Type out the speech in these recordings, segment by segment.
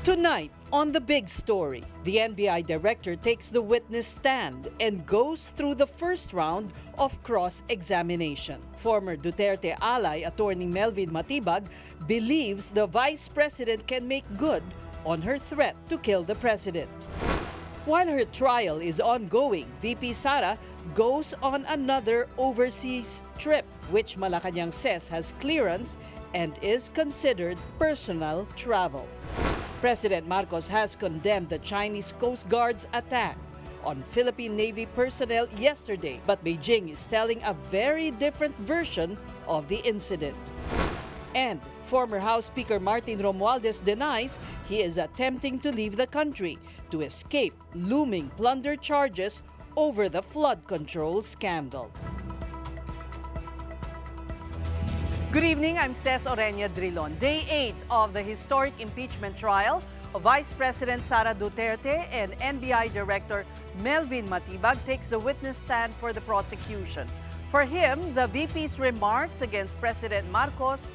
Tonight, on The Big Story, the NBI director takes the witness stand and goes through the first round of cross-examination. Former Duterte ally attorney Melvin Matibag believes the vice president can make good on her threat to kill the president. While her trial is ongoing, VP Sara goes on another overseas trip, which Malacanang says has clearance and is considered personal travel. President Marcos has condemned the Chinese Coast Guard's attack on Philippine Navy personnel yesterday, but Beijing is telling a very different version of the incident. And former House Speaker Martin Romualdez denies he is attempting to leave the country to escape looming plunder charges over the flood control scandal. Good evening, I'm Ces Orenia Drilon. Day 8 of the historic impeachment trial of Vice President Sara Duterte and NBI Director Melvin Matibag takes the witness stand for the prosecution. For him, the VP's remarks against President Marcos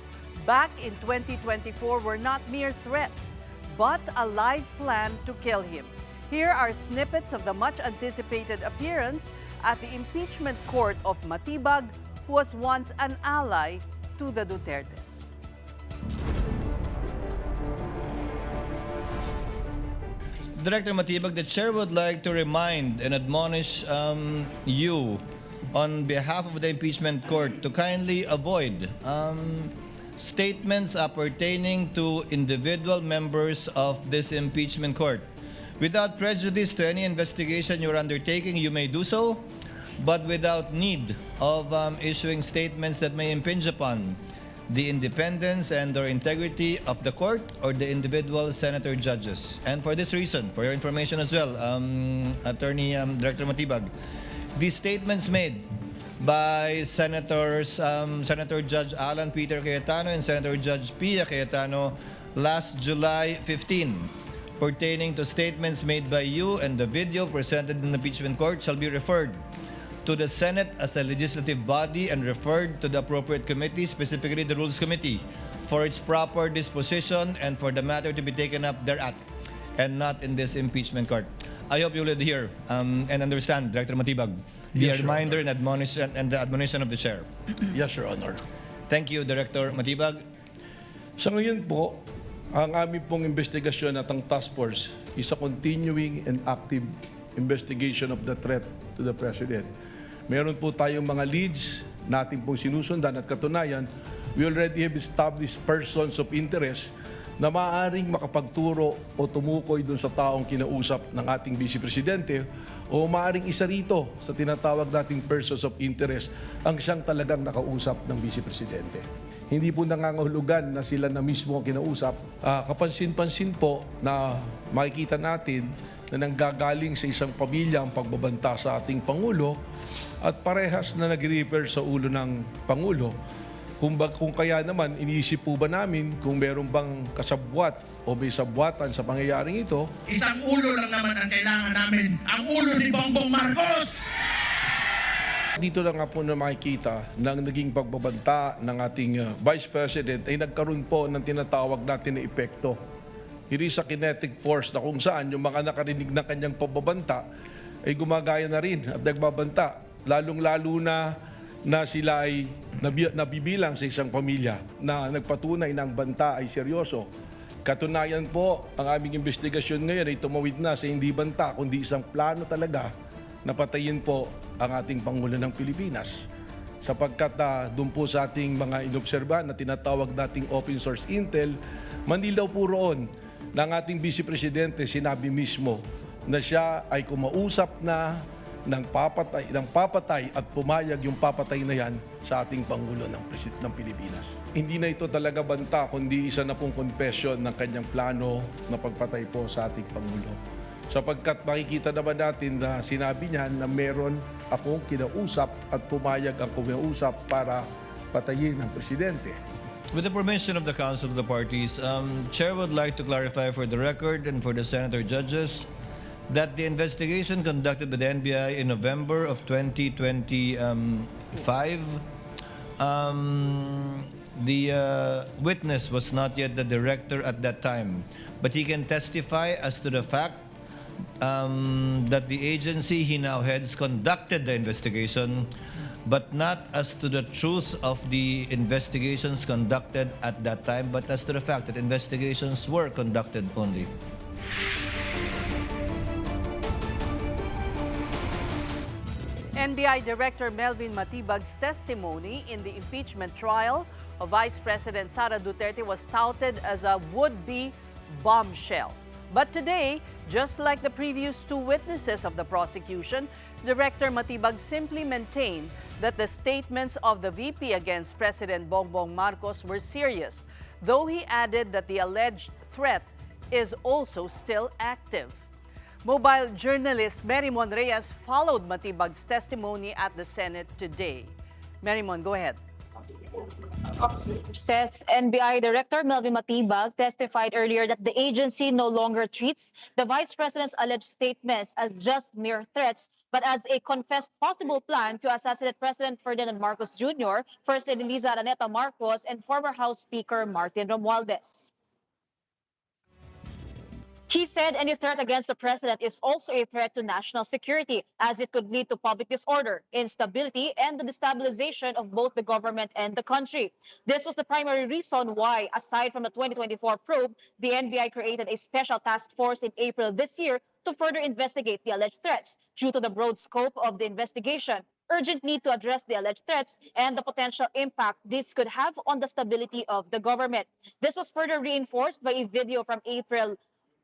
back in 2024 were not mere threats, but a live plan to kill him. Here are snippets of the much-anticipated appearance at the impeachment court of Matibag, who was once an ally to the Dutertes. Director Matibag, the chair would like to remind and admonish you on behalf of the impeachment court to kindly avoid statements appertaining to individual members of this impeachment court. Without prejudice to any investigation you're undertaking, you may do so, but without need of issuing statements that may impinge upon the independence and or integrity of the court or the individual senator judges. And for this reason, for your information as well, Attorney Director Matibag, these statements made by Senators Senator Judge Alan Peter Cayetano and Senator Judge Pia Cayetano last July 15 pertaining to statements made by you and the video presented in the impeachment court shall be referred to the Senate as a legislative body and referred to the appropriate committee, specifically the Rules Committee, for its proper disposition and for the matter to be taken up thereat, and not in this impeachment court. I hope you will hear and understand, Director Matibag, the Yes, Your reminder Honor. and the admonition of the chair. Yes, Your Honor. Thank you, Director Matibag. Sa ngayon po, ang aming pong investigasyon at ang task force is a continuing and active investigation of the threat to the President. Meron po tayong mga leads natin pong sinusundan at katunayan, we already have established persons of interest na maaaring makapagturo o tumukoy dun sa taong kinausap ng ating Vice Presidente o maaaring isa rito sa tinatawag nating persons of interest ang siyang talagang nakausap ng Vice Presidente. Hindi po nangangahulugan na sila na mismo ang kinausap. Kapansin-pansin po na makikita natin na nanggagaling sa isang pamilya ang pagbabanta sa ating Pangulo at parehas na nag-refer sa ulo ng Pangulo. Kung kaya naman, iniisip po ba namin kung meron bang kasabwat o may sabwatan sa pangyayaring ito? Isang ulo lang naman ang kailangan namin, ang ulo ni Bongbong Marcos! Dito lang nga po na makikita ng naging pagbabanta ng ating Vice President ay nagkaroon po ng tinatawag natin na epekto. It is a kinetic force na kung saan yung mga nakarinig ng kanyang pagbabanta ay gumagaya na rin at nagbabanta. Lalong-lalo na sila ay nabibilang sa isang pamilya na nagpatunay na ang banta ay seryoso. Katunayan po, ang aming investigasyon ngayon ay tumawid na sa hindi banta kundi isang plano talaga na patayin po ang ating Pangulo ng Pilipinas. Sapagkat doon po sa ating mga inobserbahan na tinatawag nating open source intel, manilaw po roon ng ating Vice Presidente sinabi mismo na siya ay kumausap na ng papatay at pumayag yung papatay na yan sa ating Pangulo ng Pilipinas. Hindi na ito talaga banta, kundi isa na pong confession ng kanyang plano na pagpatay po sa ating Pangulo. Sapagkat makikita naman natin na sinabi niya na meron akong kinausap at pumayag ang kumausap para patayin ang Presidente. With the permission of the Council of the Parties, Chair would like to clarify for the record and for the Senator Judges that the investigation conducted by the NBI in November of 2025 the witness was not yet the director at that time, but he can testify as to the fact that the agency he now heads conducted the investigation, but not as to the truth of the investigations conducted at that time, but as to the fact that investigations were conducted only. NBI Director Melvin Matibag's testimony in the impeachment trial of Vice President Sara Duterte was touted as a would-be bombshell. But today, just like the previous two witnesses of the prosecution, Director Matibag simply maintained that the statements of the VP against President Bongbong Marcos were serious, though he added that the alleged threat is also still active. Mobile journalist Merrimon Reyes followed Matibag's testimony at the Senate today. Merrimon, go ahead. Says NBI Director Melvin Matibag testified earlier that the agency no longer treats the Vice President's alleged statements as just mere threats, but as a confessed possible plan to assassinate President Ferdinand Marcos Jr., First Lady Liza Araneta Marcos, and former House Speaker Martin Romualdez. He said any threat against the president is also a threat to national security, as it could lead to public disorder, instability, and the destabilization of both the government and the country. This was the primary reason why, aside from the 2024 probe, the NBI created a special task force in April this year to further investigate the alleged threats. Due to the broad scope of the investigation, urgent need to address the alleged threats and the potential impact this could have on the stability of the government. This was further reinforced by a video from April,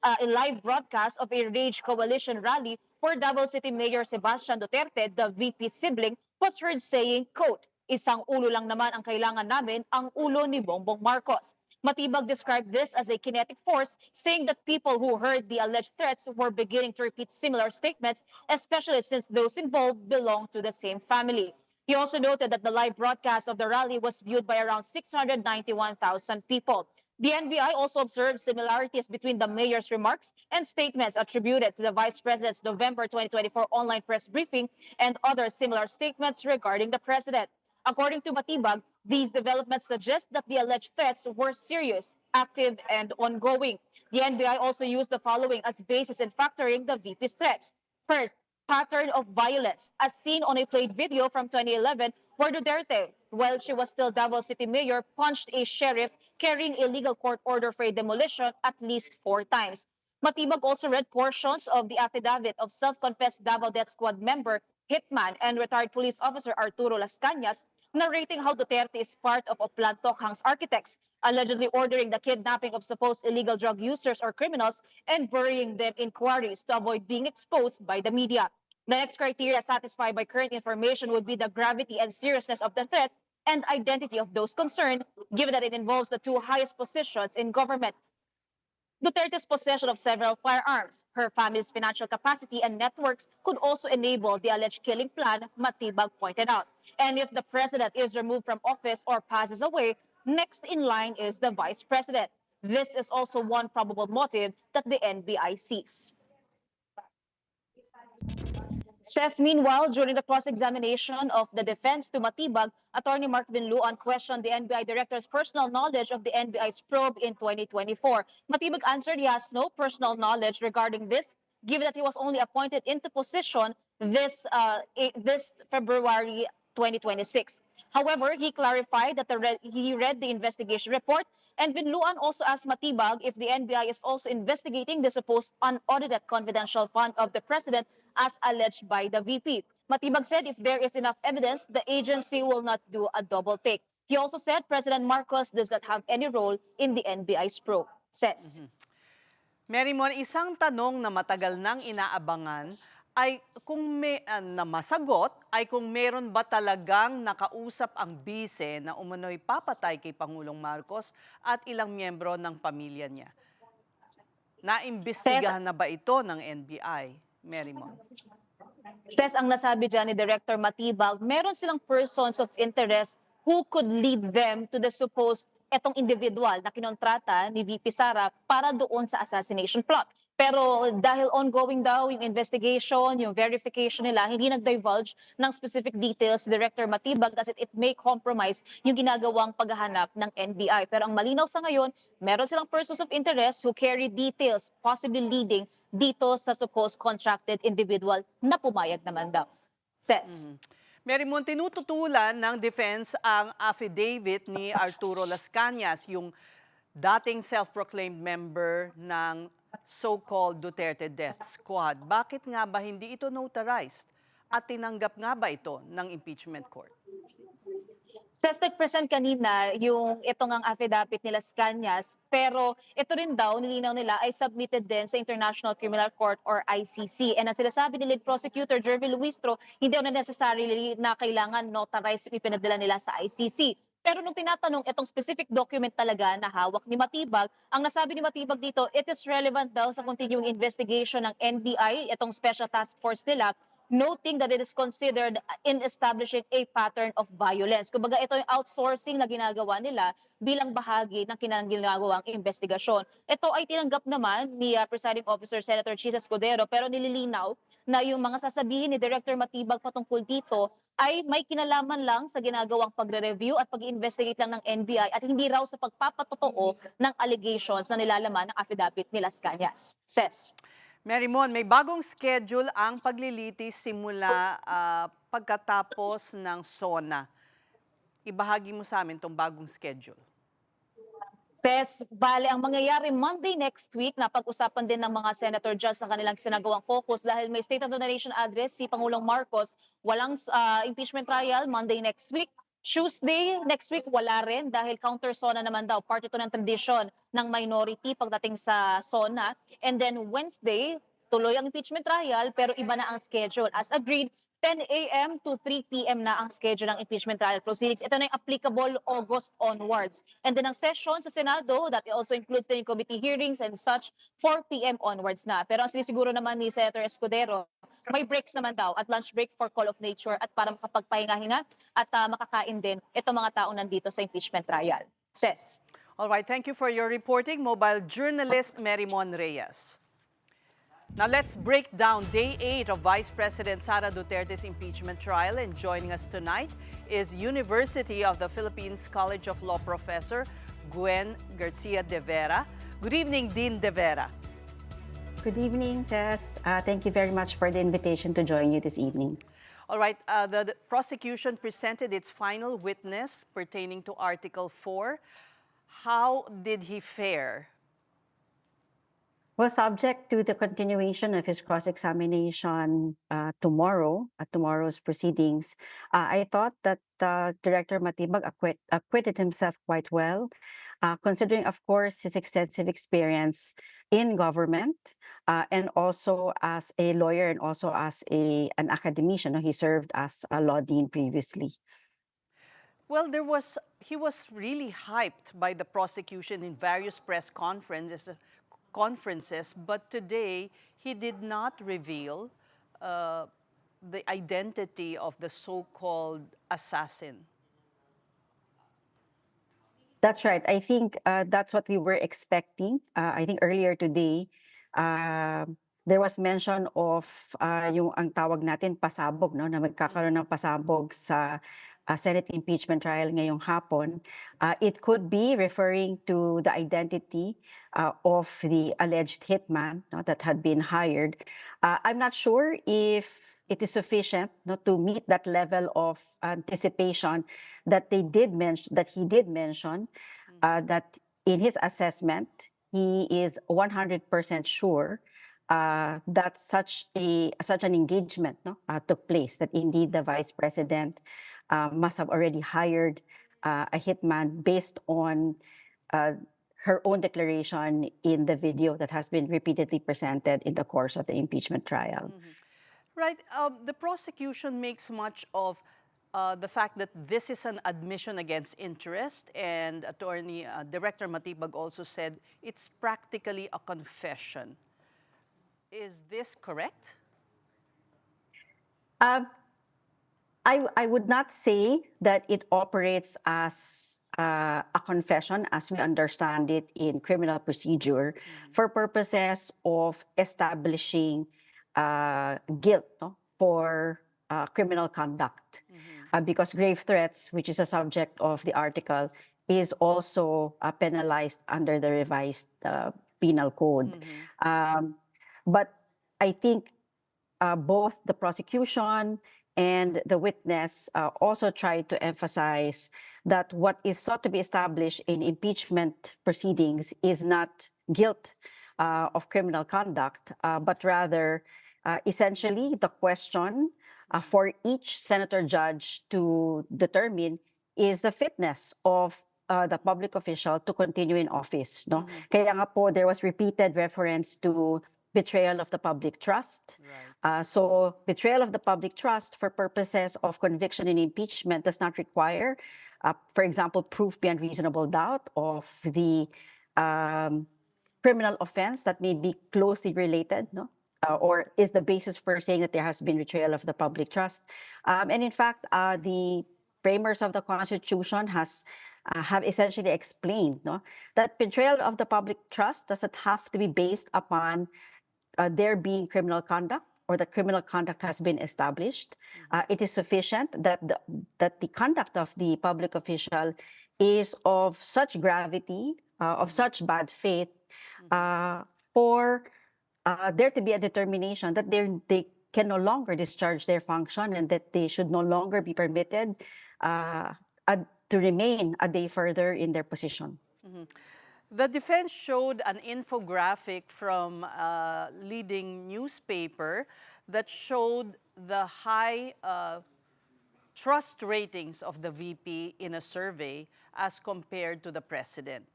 a live broadcast of a Rage Coalition rally where Davao City Mayor Sebastian Duterte, the VP sibling, was heard saying, quote, "Isang ulo lang naman ang kailangan namin, ang ulo ni Bongbong Marcos." Matibag described this as a kinetic force, saying that people who heard the alleged threats were beginning to repeat similar statements, especially since those involved belong to the same family. He also noted that the live broadcast of the rally was viewed by around 691,000 people. The NBI also observed similarities between the mayor's remarks and statements attributed to the Vice President's November 2024 online press briefing and other similar statements regarding the president. According to Matibag, these developments suggest that the alleged threats were serious, active, and ongoing. The NBI also used the following as basis in factoring the VP's threats. First, pattern of violence, as seen on a played video from 2011 where Duterte, while she was still Davao City Mayor, punched a sheriff carrying a legal court order for a demolition at least 4 times. Matibag also read portions of the affidavit of self-confessed Davao Death Squad member, hitman, and retired police officer Arturo Las Cañas, narrating how Duterte is part of Oplan Tokhang's architects, allegedly ordering the kidnapping of supposed illegal drug users or criminals and burying them in quarries to avoid being exposed by the media. The next criteria satisfied by current information would be the gravity and seriousness of the threat and identity of those concerned, given that it involves the 2 highest positions in government. Duterte's possession of several firearms, her family's financial capacity and networks could also enable the alleged killing plan, Matibag pointed out. And if the president is removed from office or passes away, next in line is the vice president. This is also one probable motive that the NBI sees. Says meanwhile, during the cross-examination of the defense to Matibag, Attorney Mark Binluan questioned the NBI director's personal knowledge of the NBI's probe in 2024. Matibag answered he has no personal knowledge regarding this, given that he was only appointed into position this February 2026. However, he clarified that he read the investigation report, and Binluan also asked Matibag if the NBI is also investigating the supposed unaudited confidential fund of the president as alleged by the VP. Matibag said if there is enough evidence, the agency will not do a double take. He also said President Marcos does not have any role in the NBI's probe. Says. Merrimon, isang tanong na matagal nang inaabangan ay na masagot ay kung meron ba talagang nakausap ang bise na umano'y papatay kay Pangulong Marcos at ilang miyembro ng pamilya niya. Naimbestigahan na ba ito ng NBI, Merrimon? Says ang nasabi dyan ni Director Matibag, meron silang persons of interest who could lead them to the supposed etong individual na kinontrata ni VP Sara para doon sa assassination plot. Pero dahil ongoing daw yung investigation, yung verification nila, hindi nag-divulge ng specific details si Director Matibag kasi it may compromise yung ginagawang paghahanap ng NBI. Pero ang malinaw sa ngayon, meron silang persons of interest who carry details possibly leading dito sa supposed contracted individual na pumayag naman daw. Says. Mary Mon, tinututulan ng defense ang affidavit ni Arturo Las Cañas, yung dating self-proclaimed member ng so-called Duterte Death Squad. Bakit nga ba hindi ito notarized at tinanggap nga ba ito ng impeachment court? Says nag-present kanina yung itong ang affidavit nila Cañas, pero ito rin daw, nilinaw nila, ay submitted din sa International Criminal Court or ICC. And ang sinasabi ni lead prosecutor Jervy Luistro, hindi daw na necessarily na kailangan notarized yung ipinadala nila sa ICC. Pero nung tinatanong itong specific document talaga na hawak ni Matibag, ang nasabi ni Matibag dito, it is relevant daw sa continuing investigation ng NBI, itong special task force nila, noting that it is considered in establishing a pattern of violence. Kumbaga ito yung outsourcing na ginagawa nila bilang bahagi ng ginagawang investigasyon. Ito ay tinanggap naman ni Presiding Officer Senator Chis Escudero, pero nililinaw na yung mga sasabihin ni Director Matibag patungkol dito ay may kinalaman lang sa ginagawang pagre-review at pag-investigate lang ng NBI at hindi raw sa pagpapatotoo ng allegations na nilalaman ng affidavit ni Las Cañas. Says. Mary Mon, may bagong schedule ang paglilitis simula pagkatapos ng SONA. Ibahagi mo sa amin itong bagong schedule. Says, bale, ang mangyayari Monday next week, napag-usapan din ng mga senator just sa kanilang sinagawang caucus dahil may State of the Nation address si Pangulong Marcos. Walang impeachment trial Monday next week. Tuesday next week wala rin dahil counter SONA naman daw, part ito ng tradisyon ng minority pagdating sa SONA. And then Wednesday, tuloy ang impeachment trial pero iba na ang schedule. As agreed, 10 a.m. to 3 p.m. na ang schedule ng impeachment trial proceedings. Ito na yung applicable August onwards. And then ang session sa Senado, that also includes the committee hearings and such, 4 p.m. onwards na. Pero ang sinisiguro naman ni Senator Escudero, may breaks naman daw at lunch break for call of nature at para makapagpahinga-hinga at makakain din itong mga taong nandito sa impeachment trial. Says. All right, thank you for your reporting, mobile journalist Mary Mon Reyes. Now let's break down day 8 of Vice President Sara Duterte's impeachment trial, and joining us tonight is University of the Philippines College of Law Professor Gwen Garcia de Vera. Good evening, Dean de Vera. Good evening, Ses. Thank you very much for the invitation to join you this evening. All right, the prosecution presented its final witness pertaining to Article 4. How did he fare? Well, subject to the continuation of his cross-examination tomorrow, at tomorrow's proceedings, I thought that Director Matibag acquitted himself quite well, considering, of course, his extensive experience in government and also as a lawyer and also as an academician. He served as a law dean previously. Well, he was really hyped by the prosecution in various press conferences, but today he did not reveal the identity of the so-called assassin. That's right. I think that's what we were expecting. I think earlier today, there was mention of yung ang tawag natin pasabog, no, na magkakaroon ng pasabog sa Senate impeachment trial ngayong hapon. It could be referring to the identity of the alleged hitman, no, that had been hired. I'm not sure if it is sufficient, no, to meet that level of anticipation that he did mention that in his assessment he is 100% sure that such an engagement, no, took place, that indeed the Vice President must have already hired a hitman based on her own declaration in the video that has been repeatedly presented in the course of the impeachment trial. Right. The prosecution makes much of the fact that this is an admission against interest, and Director Matibag also said it's practically a confession. Is this correct? I would not say that it operates as a confession as we understand it in criminal procedure for purposes of establishing guilt, no, for criminal conduct. Because grave threats, which is a subject of the article, is also penalized under the revised penal code. But I think both the prosecution and the witness also tried to emphasize that what is sought to be established in impeachment proceedings is not guilt of criminal conduct, but rather essentially the question for each senator judge to determine is the fitness of the public official to continue in office. No? Kaya nga po, there was repeated reference to betrayal of the public trust. So betrayal of the public trust for purposes of conviction in impeachment does not require, for example, proof beyond reasonable doubt of the criminal offense that may be closely related, no? Or is the basis for saying that there has been betrayal of the public trust. And in fact, the framers of the Constitution have essentially explained, no, that betrayal of the public trust doesn't have to be based upon there being criminal conduct or that criminal conduct has been established. It is sufficient that the conduct of the public official is of such gravity, of such bad faith, for there to be a determination that they can no longer discharge their function and that they should no longer be permitted to remain a day further in their position. The defense showed an infographic from a leading newspaper that showed the high trust ratings of the VP in a survey as compared to the president.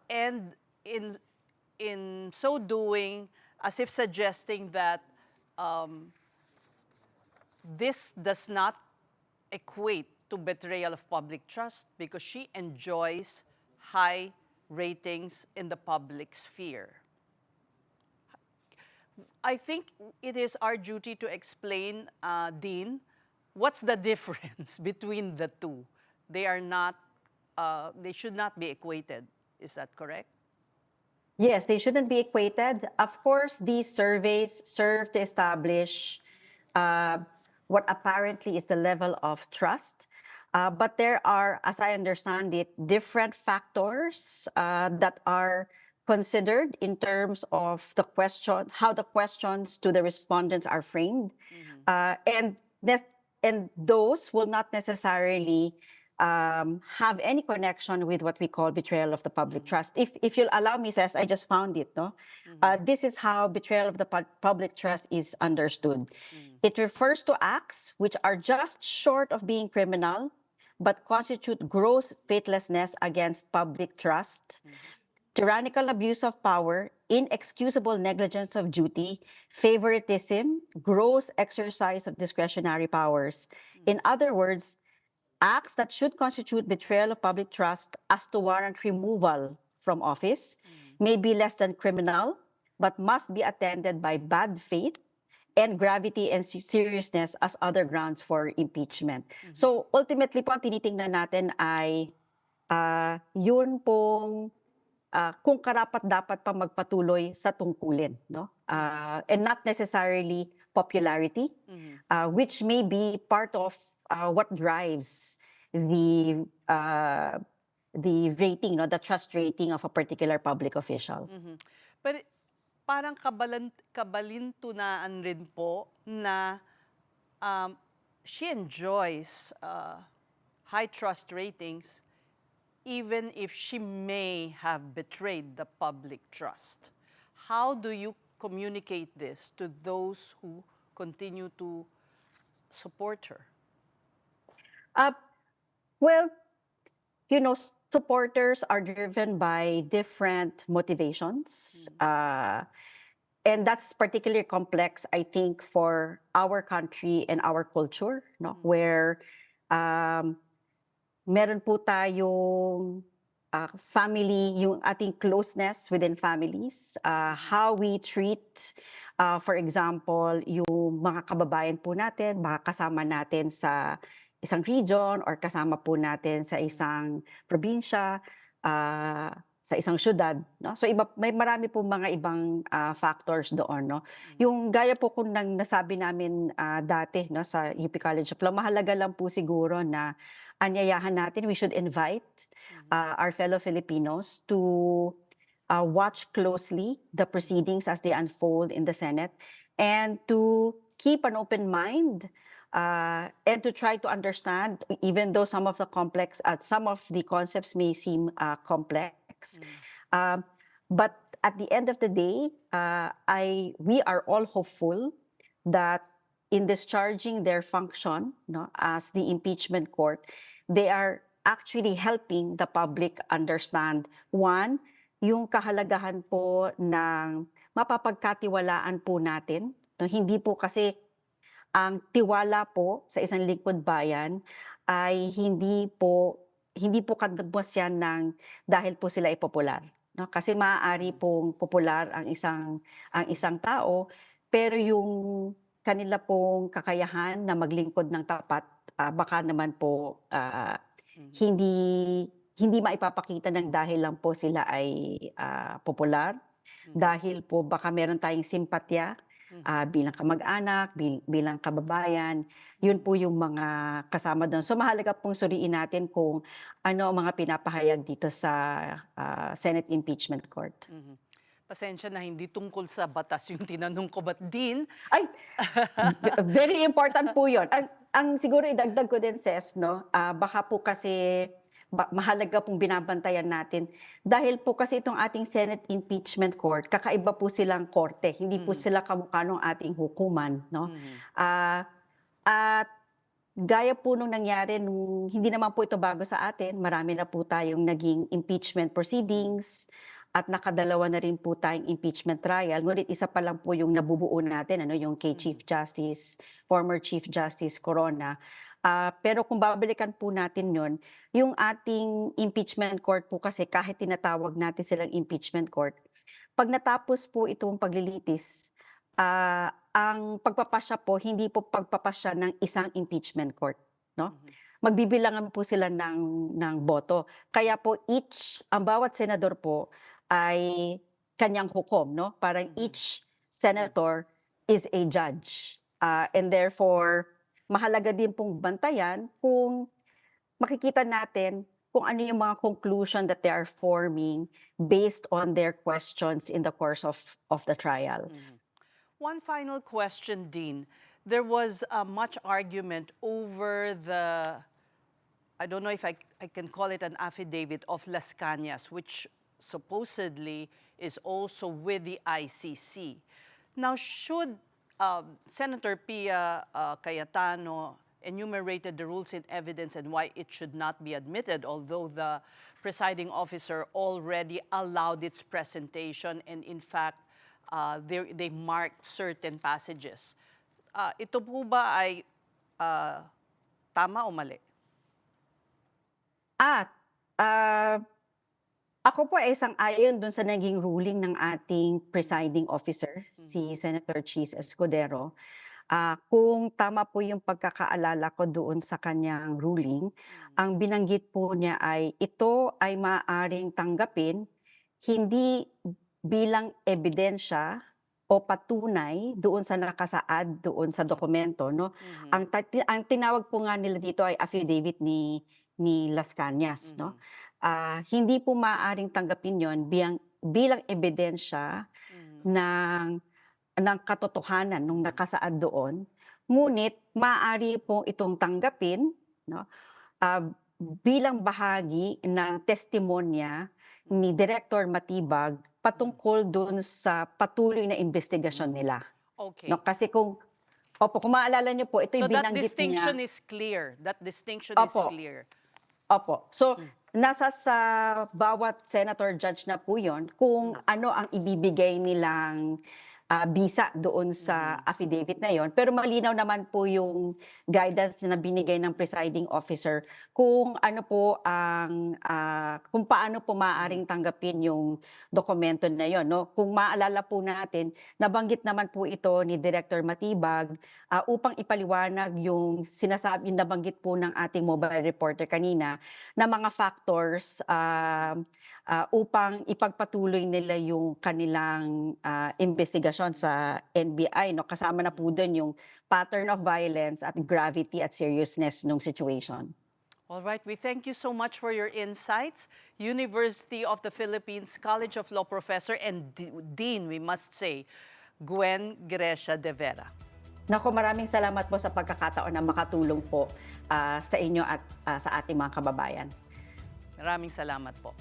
And in so doing, as if suggesting that this does not equate to betrayal of public trust because she enjoys high ratings in the public sphere. I think it is our duty to explain, Dean, what's the difference between the two. They are not, they should not be equated. Is that correct? Yes, they shouldn't be equated. Of course, these surveys serve to establish what apparently is the level of trust. But there are, as I understand it, different factors that are considered in terms of the question, how the questions to the respondents are framed. And those will not necessarily have any connection with what we call betrayal of the public trust. If you'll allow me, Cess, I just found it. No, this is how betrayal of the public trust is understood. It refers to acts which are just short of being criminal, but constitute gross faithlessness against public trust, tyrannical abuse of power, inexcusable negligence of duty, favoritism, gross exercise of discretionary powers. In other words, acts that should constitute betrayal of public trust as to warrant removal from office may be less than criminal, but must be attended by bad faith and gravity and seriousness as other grounds for impeachment. So ultimately po, ang tinitingnan natin ay yun pong kung karapat-dapat pa magpatuloy sa tungkulin, no? And not necessarily popularity, which may be part of what drives the rating, no, the trust rating of a particular public official. But parang kabalintunaan rin po na she enjoys high trust ratings even if she may have betrayed the public trust. How do you communicate this to those who continue to support her? Well, you know, supporters are driven by different motivations. And that's particularly complex, I think, for our country and our culture, no? Where meron po tayong family, yung ating closeness within families, how we treat, for example, yung mga kababayan po natin, mga kasama natin sa isang region or kasama po natin sa isang probinsya, sa isang syudad, no? So may marami po mga ibang factors doon, no? Yung gaya po kung nasabi namin dati, no, sa UP College of Law, mahalaga lang po siguro na anyayahan natin, we should invite our fellow Filipinos to watch closely the proceedings as they unfold in the Senate and to keep an open mind and to try to understand, even though some of the concepts may seem complex. But at the end of the day, we are all hopeful that in discharging their function, no, as the impeachment court, they are actually helping the public understand, one, yung kahalagahan po ng mapapagkatiwalaan po natin. No, hindi po kasi ang tiwala po sa isang lingkod bayan ay hindi po katapos yan dahil po sila ay popular, no? Kasi maaari pong popular ang isang tao, pero yung kanila pong kakayahan na maglingkod ng tapat, baka naman po hindi maipapakita ng dahil lang po sila ay popular, dahil po baka meron tayong simpatya bilang kamag-anak, bilang kababayan. Yun po yung mga kasama doon. So mahalaga pong suriin natin kung ano ang mga pinapahayag dito sa Senate Impeachment Court. Pasensya na hindi tungkol sa batas yung tinanong ko, but din, Ay, very important po yun. Ang siguro idagdag ko din, Ses, no? Baka po kasi mahalaga pong binabantayan natin. Dahil po kasi itong ating Senate Impeachment Court, kakaiba po silang korte. Hindi po sila kamukha ng ating hukuman, no? At gaya po nung nangyari, hindi naman po ito bago sa atin. Marami na po tayong naging impeachment proceedings at nakadalawa na rin po tayong impeachment trial. Ngunit isa pa lang po yung nabubuo natin, yung kay former Chief Justice Corona. Pero kung babalikan po natin yun, yung ating impeachment court po kasi kahit tinatawag natin silang impeachment court, pag natapos po itong paglilitis, ang pagpapasya po, hindi po pagpapasya ng isang impeachment court, no? Magbibilangan po sila ng boto. Kaya po ang bawat senador po ay kanyang hukom, no? Parang each senator is a judge. And therefore, mahalaga din pong bantayan kung makikita natin kung ano yung mga conclusion that they are forming based on their questions in the course of the trial. one final question, Dean. There was much argument over I don't know if I can call it an affidavit of Las Cañas, which supposedly is also with the ICC. Now, should Senator Pia Cayetano enumerated the rules in evidence and why it should not be admitted, although the presiding officer already allowed its presentation and in fact, they marked certain passages. Ito po ba ay tama o mali? Ako po ay sang-ayon dun sa naging ruling ng ating presiding officer, si Senator Chis Escudero. Kung tama po yung pagkakaalala ko doon sa kanyang ruling, ang binanggit po niya ay ito ay maaaring tanggapin hindi bilang ebidensya o patunay doon sa nakasaad doon sa dokumento, no? Ang tinawag po nga nila dito ay affidavit ni Las Cañas, no? Hindi po maaaring tanggapin yon bilang ebidensya ng katotohanan nung nakasaad doon. Ngunit maaari po itong tanggapin, no, bilang bahagi ng testimonya ni Director Matibag patungkol doon sa patuloy na investigasyon nila. Okay. No, kasi kung maalala niyo po, ito So yung that binanggit distinction niya. is clear. That distinction is Opo. clear. Opo. So, nasa sa bawat senator judge na po yon kung ano ang ibibigay nilang bisa doon sa affidavit na yon. Pero malinaw naman po yung guidance na binigay ng presiding officer kung ano po ang kung paano po maaaring tanggapin yung dokumento na yon, no? Kung maalala po natin, nabanggit naman po ito ni Director Matibag upang ipaliwanag yung sinasabi, yung nabanggit po ng ating mobile reporter kanina na mga factors upang ipagpatuloy nila yung kanilang investigasyon sa NBI, no? Kasama na po doon yung pattern of violence at gravity at seriousness ng situation. All right, we thank you so much for your insights. University of the Philippines College of Law Professor and Dean, we must say, Gwen Grecia de Vera. Nako, maraming salamat po sa pagkakataon na makatulong po sa inyo at sa ating mga kababayan. Maraming salamat po.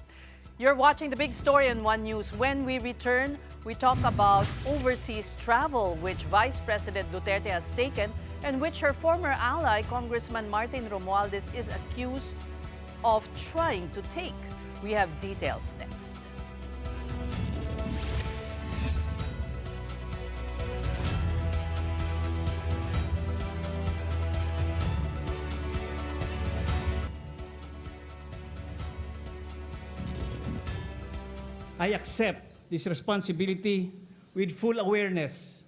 You're watching The Big Story on One News. When we return, we talk about overseas travel, which Vice President Duterte has taken and which her former ally, Congressman Martin Romualdez, is accused of trying to take. We have details next. I accept this responsibility with full awareness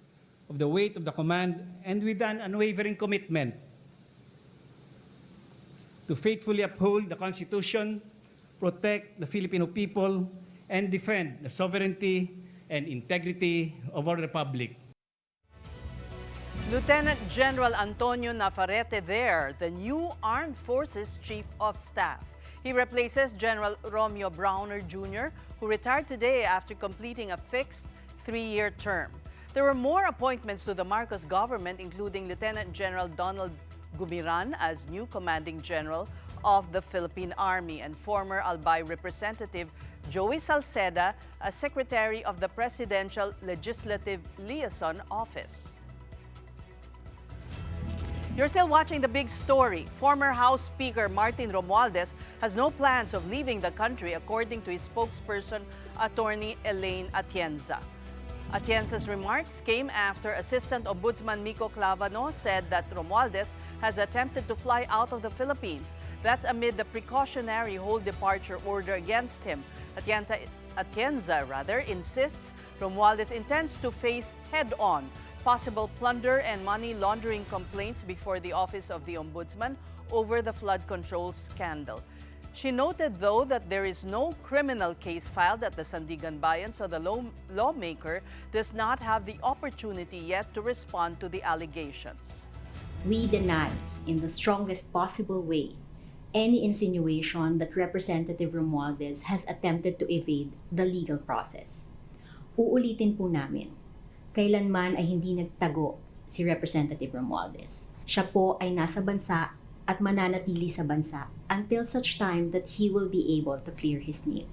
of the weight of the command and with an unwavering commitment to faithfully uphold the Constitution, protect the Filipino people, and defend the sovereignty and integrity of our Republic. Lieutenant General Antonio Navarrete there, the new Armed Forces Chief of Staff. He replaces General Romeo Browner Jr., who retired today after completing a fixed 3-year term. There were more appointments to the Marcos government, including Lieutenant General Donald Gumiran as new Commanding General of the Philippine Army and former Albay Representative Joey Salceda as Secretary of the Presidential Legislative Liaison Office. You're still watching The Big Story. Former House Speaker Martin Romualdez has no plans of leaving the country, according to his spokesperson, Attorney Elaine Atienza. Atienza's remarks came after Assistant Ombudsman Miko Clavano said that Romualdez has attempted to fly out of the Philippines. That's amid the precautionary whole departure order against him. Atienza insists Romualdez intends to face head-on possible plunder and money laundering complaints before the Office of the Ombudsman over the flood control scandal. She noted, though, that there is no criminal case filed at the Sandigan Bayan, so the lawmaker does not have the opportunity yet to respond to the allegations. We deny, in the strongest possible way, any insinuation that Representative Romualdez has attempted to evade the legal process. Uulitin po namin, kailanman ay hindi nagtago si Representative Romualdez. Siya po ay nasa bansa at mananatili sa bansa until such time that he will be able to clear his name.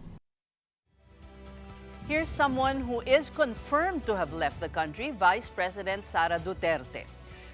Here's someone who is confirmed to have left the country, Vice President Sara Duterte.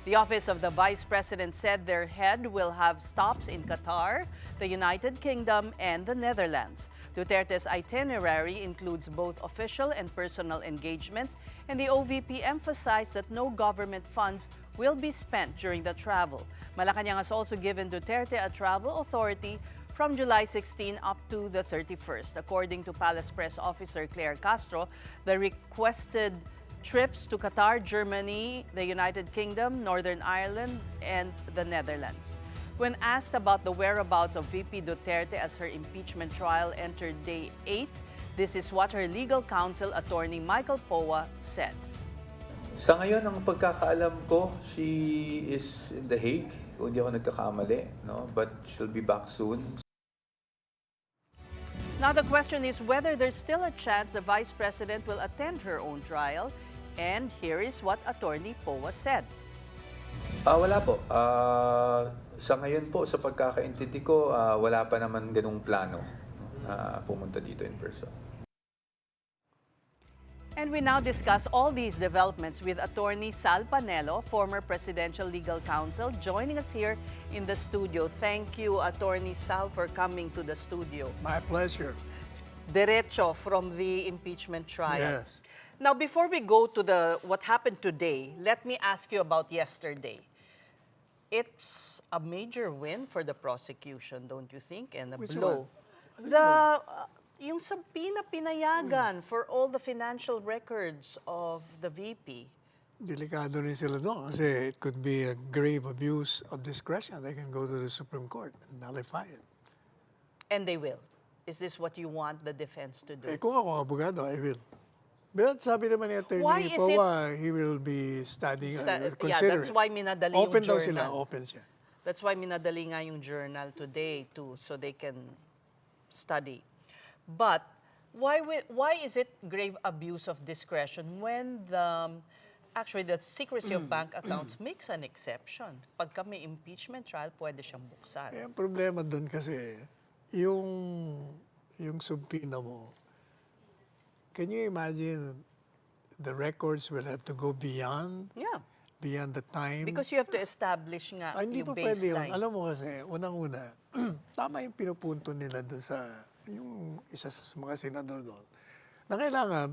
The Office of the Vice President said their head will have stops in Qatar, the United Kingdom, and the Netherlands. Duterte's itinerary includes both official and personal engagements, and the OVP emphasized that no government funds will be spent during the travel. Malacanang has also given Duterte a travel authority from July 16 up to the 31st. According to Palace Press Officer Claire Castro, the requested trips to Qatar, Germany, the United Kingdom, Northern Ireland, and the Netherlands. When asked about the whereabouts of VP Duterte as her impeachment trial entered day 8, this is what her legal counsel, attorney Michael Poa, said. Sa ngayon, ang pagkakaalam ko, she is in The Hague, kung hindi ako nagkakamali, no? But she'll be back soon. Now the question is whether there's still a chance the Vice President will attend her own trial. And here is what Attorney Poa said. Wala po. Sa ngayon po, sa pagkakaintindi ko, wala pa naman ganung plano pumunta dito in person. And we now discuss all these developments with Attorney Sal Panelo, former Presidential Legal Counsel, joining us here in the studio. Thank you, Attorney Sal, for coming to the studio. My pleasure. Derecho from the impeachment trial. Yes. Now, before we go to what happened today, let me ask you about yesterday. It's a major win for the prosecution, don't you think? And a Which blow. one? Yung sa pinayagan for all the financial records of the VP. Delikado rin sila doon kasi it could be a grave abuse of discretion. They can go to the Supreme Court and nullify it. And they will. Is this what you want the defense to do? Kung ako abogado, I will. But sabi naman ni Why Attorney is Powa, he will be studying, considering. That's why minadali Open yung daw journal. sila, open siya. That's why minadali nga yung journal today too, so they can study. But why is it grave abuse of discretion when actually the secrecy of bank accounts makes an exception? Pag may impeachment trial, pwede siyang buksan. Ang problema doon kasi, yung subpoena mo, can you imagine the records will have to go beyond the time? Because you have to establish nga Hindi yung pa pwede yun. baseline. Alam mo kasi, unang-una, tama yung pinupunto nila doon sa, yung isa sa mga senador doon, na kailangan,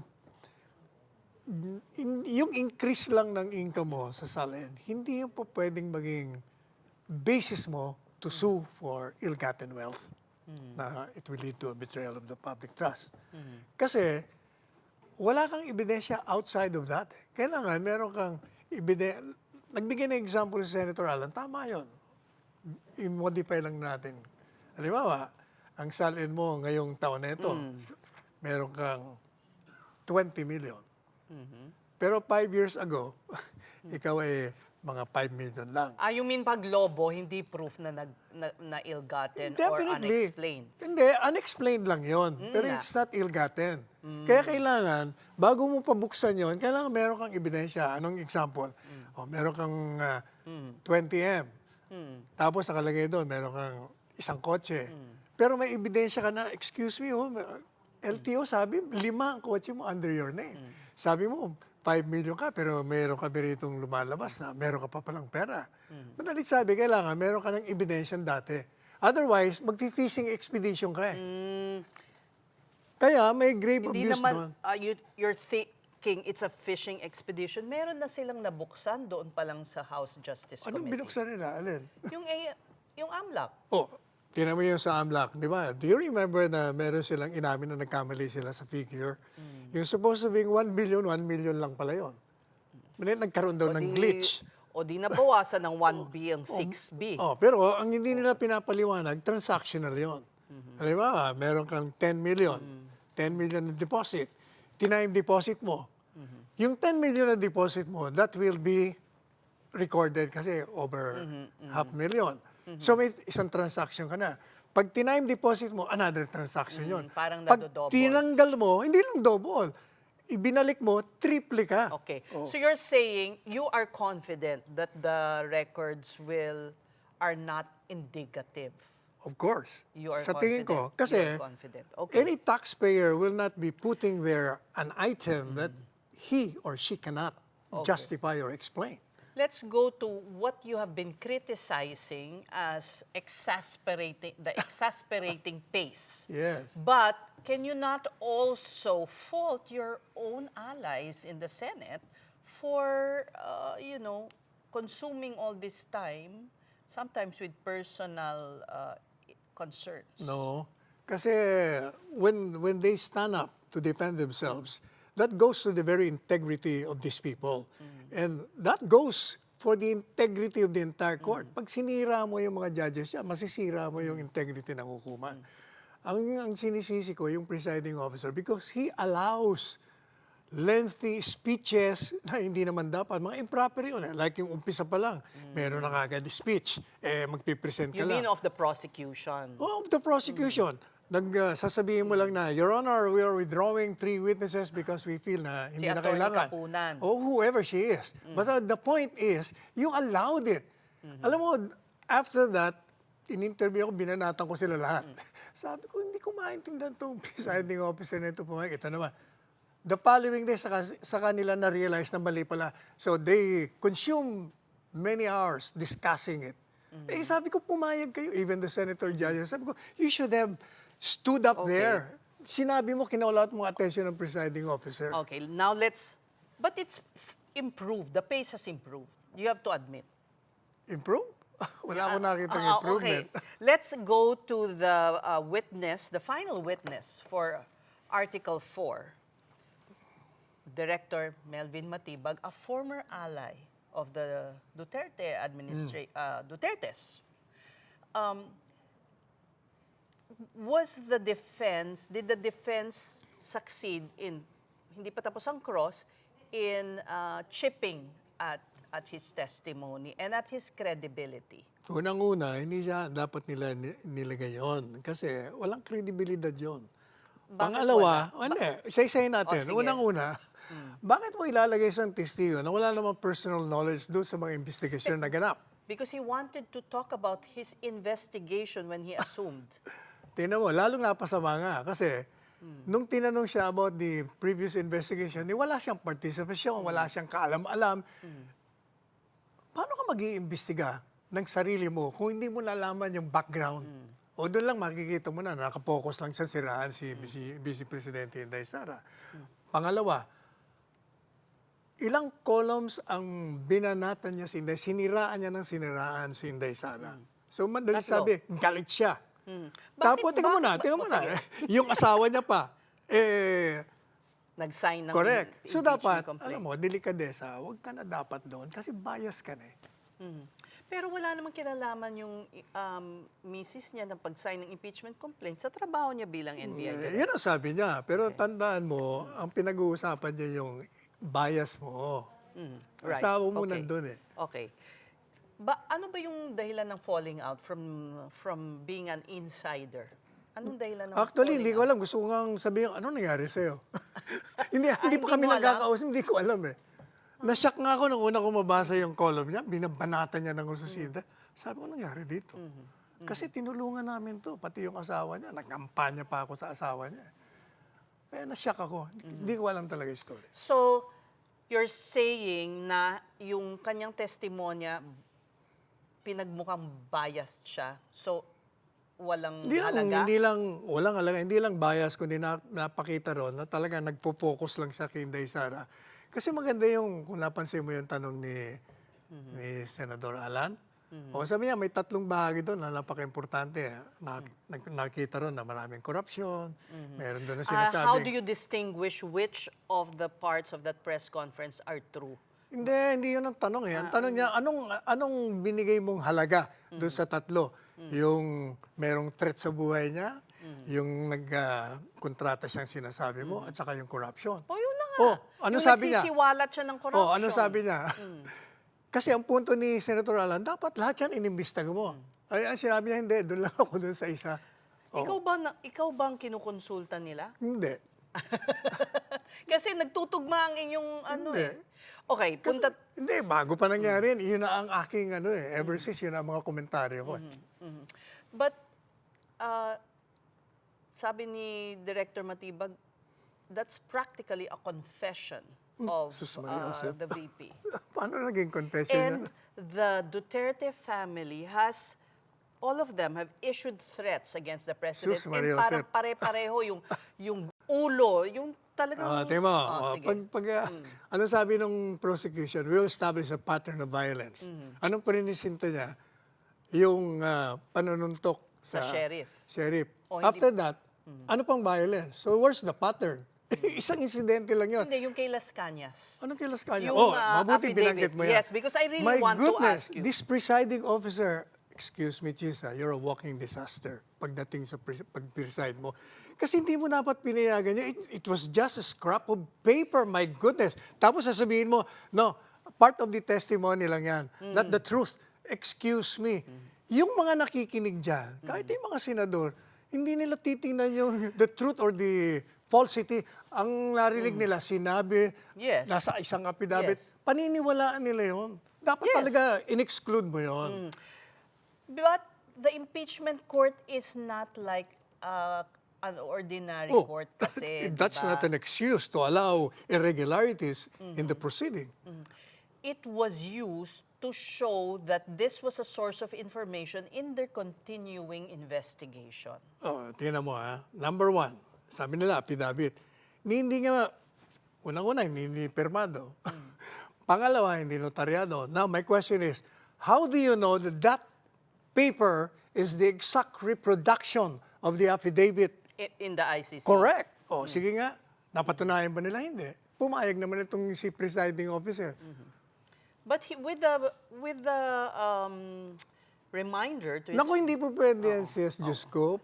yung increase lang ng income mo sa salin, hindi yung po pwedeng maging basis mo to sue for ill-gotten wealth na it will lead to a betrayal of the public trust. Kasi, wala kang ebidensya outside of that. Kailangan, meron kang ebidensya. Nagbigay ng example si Senator Alan, tama yun. I-modify lang natin. Halimbawa, ang salin mo ngayong taon na ito, meron kang 20 million. Pero 5 years ago, ikaw ay mga 5 million lang. You mean pag lobo, hindi proof na ill-gotten or unexplained? Hindi, unexplained lang yon. Pero it's not ill-gotten. Kaya kailangan, bago mo pabuksan yon, kailangan meron kang ebidensya. Anong example? Meron kang 20M. Tapos nakalagay doon, meron kang isang kotse. Pero may ebidensya ka na, excuse me, LTO sabi, 5 ang kotse mo under your name. Sabi mo, 5 million ka, pero meron ka ritong lumalabas na meron ka pa palang pera. Madalit sabi, kailangan meron ka ng ebidensya dati. Otherwise, magti-fishing expedition ka eh. Kaya may grave Hindi abuse naman, doon. you're thinking it's a fishing expedition. Meron na silang nabuksan doon pa lang sa House Justice Anong Committee. binuksan nila, Alin? Yung AMLAC. Tinan mo yung sa AMLAC, di ba? Do you remember na meron silang inamin na nagkamali sila sa figure? Yung supposed to be 1 billion lang pala yun. Nagkaroon daw ng glitch. O di nabawasan ng 1B ang 6B. Pero ang hindi nila pinapaliwanag, transactional yon. Halimbawa, meron kang 10 million. 10 million na deposit. Tinime deposit mo. Yung 10 million na deposit mo, that will be recorded kasi over $500,000. So may isang transaction ka na. Pag tinime deposit mo, another transaction yon. Parang Pag nado-double. tinanggal mo, hindi lang double. Ibinalik mo, triple ka. Okay. So you're saying you are confident that the records are not indicative. Of course. You are Sa tingin ko, confident. kasi You are confident. Okay. any taxpayer will not be putting there an item that he or she cannot justify or explain. Let's go to what you have been criticizing as the exasperating pace. Yes. But can you not also fault your own allies in the Senate for, consuming all this time, sometimes with personal concerns? No. Kasi when they stand up to defend themselves, that goes to the very integrity of these people. And that goes for the integrity of the entire court. Pag sinira mo yung mga judges, masisira mo yung integrity ng hukuman. Ang sinisisi ko yung presiding officer because he allows lengthy speeches na hindi naman dapat. Mga improper yun. Like yung umpisa pa lang, meron na kagad speech. Magpipresent ka You lang. mean of the prosecution? Of the prosecution. Sasabihin mo lang na, Your Honor, we are withdrawing 3 witnesses because we feel na hindi na Atty. kailangan. Kapunan. O whoever she is. But the point is, you allowed it. Alam mo, after that, in-interview ako, binanatan ko sila lahat. Sabi ko, hindi ko maintindihan itong presiding officer na ito pumayag. Ito naman. The following day, sa kanila na-realize na mali pala. So they consume many hours discussing it. Sabi ko, pumayag kayo. Even the senator judge, sabi ko, you should have stood up there. sinabi mo, kinaulat mo attention ng presiding officer. Okay, now but it's improved. The pace has improved. You have to admit. Improve? Wala akong nakitang Okay, improvement. let's go to the witness, the final witness for Article 4. Director Melvin Matibag, a former ally of the Duterte Dutertes. Did the defense succeed in, hindi pa tapos ang cross, in chipping at his testimony and at his credibility? Unang-una, hindi siya dapat nila nilagay yun. Kasi walang kredibilidad yun. Pangalawa, isa-isayin natin. sige. Unang-una, bakit mo ilalagay isang testigo na wala namang personal knowledge doon sa mga investigasyon na ganap? Because he wanted to talk about his investigation when he assumed. Tingnan mo, lalong napasama nga. Kasi nung tinanong siya about the previous investigation, wala siyang participation, wala siyang kaalam-alam. Paano ka mag-iimbestiga ng sarili mo kung hindi mo nalaman yung background? O doon lang makikita mo na nakapokus lang sa siraan si Vice Presidente Inday Sara. Pangalawa, ilang columns ang binanatan niya si Inday, siniraan niya ng siniraan si Inday Sara. So madali sabi, galit siya. Tapos, tingnan mo na, yung asawa niya pa, Nag-sign ng correct. So dapat, complaint. alam mo, delikadesa, huwag ka na dapat doon kasi bias ka na eh. Pero wala namang kinalaman yung misis niya na pag-sign ng impeachment complaint sa trabaho niya bilang NBI director. Yan ang sabi niya. Pero tandaan mo, ang pinag-uusapan niya yung bias mo. Right. Asawa mo Okay. nandun eh. Okay. Ano ba yung dahilan ng falling out from being an insider? Anong dahilan ng Actually, falling hindi ko out? alam. Gusto ko nga sabihin, ano nangyari sa'yo? hindi hindi pa kami mo alam? nagkakausap, hindi ko alam eh. Nashock nga ako nung una ko mabasa yung column niya, binabanatan niya ng konsusida. Sabi ko, nangyari dito? Kasi tinulungan namin to, pati yung asawa niya, nagkampanya pa ako sa asawa niya. Kaya nashock ako. Hindi ko alam talaga yung story. So, you're saying na yung kanyang testimonya, pinagmukhang biased siya. So, walang halaga? Walang halaga. Hindi lang bias, kundi napakita ron na talaga nagpo-focus lang sa kay Inday Sara. Kasi maganda yung, kung napansin mo yung tanong ni Senador Alan, o sabi niya, may 3 bahagi doon na napaka-importante. Nakita ron na maraming corruption, meron doon na sinasabi. How do you distinguish which of the parts of that press conference are true? Hindi yun ang tanong eh. Ang tanong niya, anong binigay mong halaga doon sa 3? Yung merong threat sa buhay niya, yung nagkontrata siyang sinasabi mo, at saka yung corruption. O, yun na nga. Ano yung sabi niya? nagsisiwalat siya ng corruption. Ano sabi niya? Kasi ang punto ni Senator Alan, dapat lahat yan inimbestiga mo. Ay, ang sinabi niya, hindi, doon lang ako doon sa isa. Ikaw ba ang kinukonsulta nila? Hindi. Kasi nagtutugma ang inyong Hindi. Okay, punta... Hindi, bago pa nangyari. Yun na ang aking ever since, yun ang mga komentaryo ko. But, sabi ni Director Matibag, that's practically a confession of Sus Maria Josep. the VP. Paano naging confession And yan? the Duterte family all of them have issued threats against the president. Sus Maria And parang Josep. pare-pareho yung ulo, yung talagang... Tingnan mo, sige. ano sabi ng prosecution, will establish a pattern of violence. Anong pinisinta niya? Yung panununtok Sa sheriff. O, hindi- After that, ano pang violence? So where's the pattern? Isang insidente lang yun. Hindi, yung kay Las Cañas. Anong kilas kanya? Yung, Mabuti affidavit. binanggit mo yan. Yes, because I really My want to goodness, ask you. this presiding officer, excuse me, Chisa, you're a walking disaster pagdating sa pag-preside mo. Kasi hindi mo dapat pinayagan niya. It was just a scrap of paper, my goodness. Tapos sasabihin mo, no, part of the testimony lang yan, not the truth. Excuse me. Yung mga nakikinig dyan, kahit yung mga senador, hindi nila titingnan yung the truth or the falsity. Ang narinig nila, sinabi, Yes. nasa isang affidavit, Yes. paniniwalaan nila yon. Dapat Yes. talaga in-exclude mo yon. But the impeachment court is not like an ordinary court kasi, That's diba? not an excuse to allow irregularities in the proceeding. It was used to show that this was a source of information in their continuing investigation. Tingnan mo Number one, Sabi nila, affidavit. Hindi nga, unang-una, hindi pirmado. Pangalawa, hindi notaryado. Now, my question is, how do you know that that paper is the exact reproduction of the affidavit? In the ICC. Correct. O, sige nga, napatunayan ba nila? Hindi. Pumayag naman itong si presiding officer. But with the reminder to his Naku, hindi po pwede yan, sis, Diyos ko.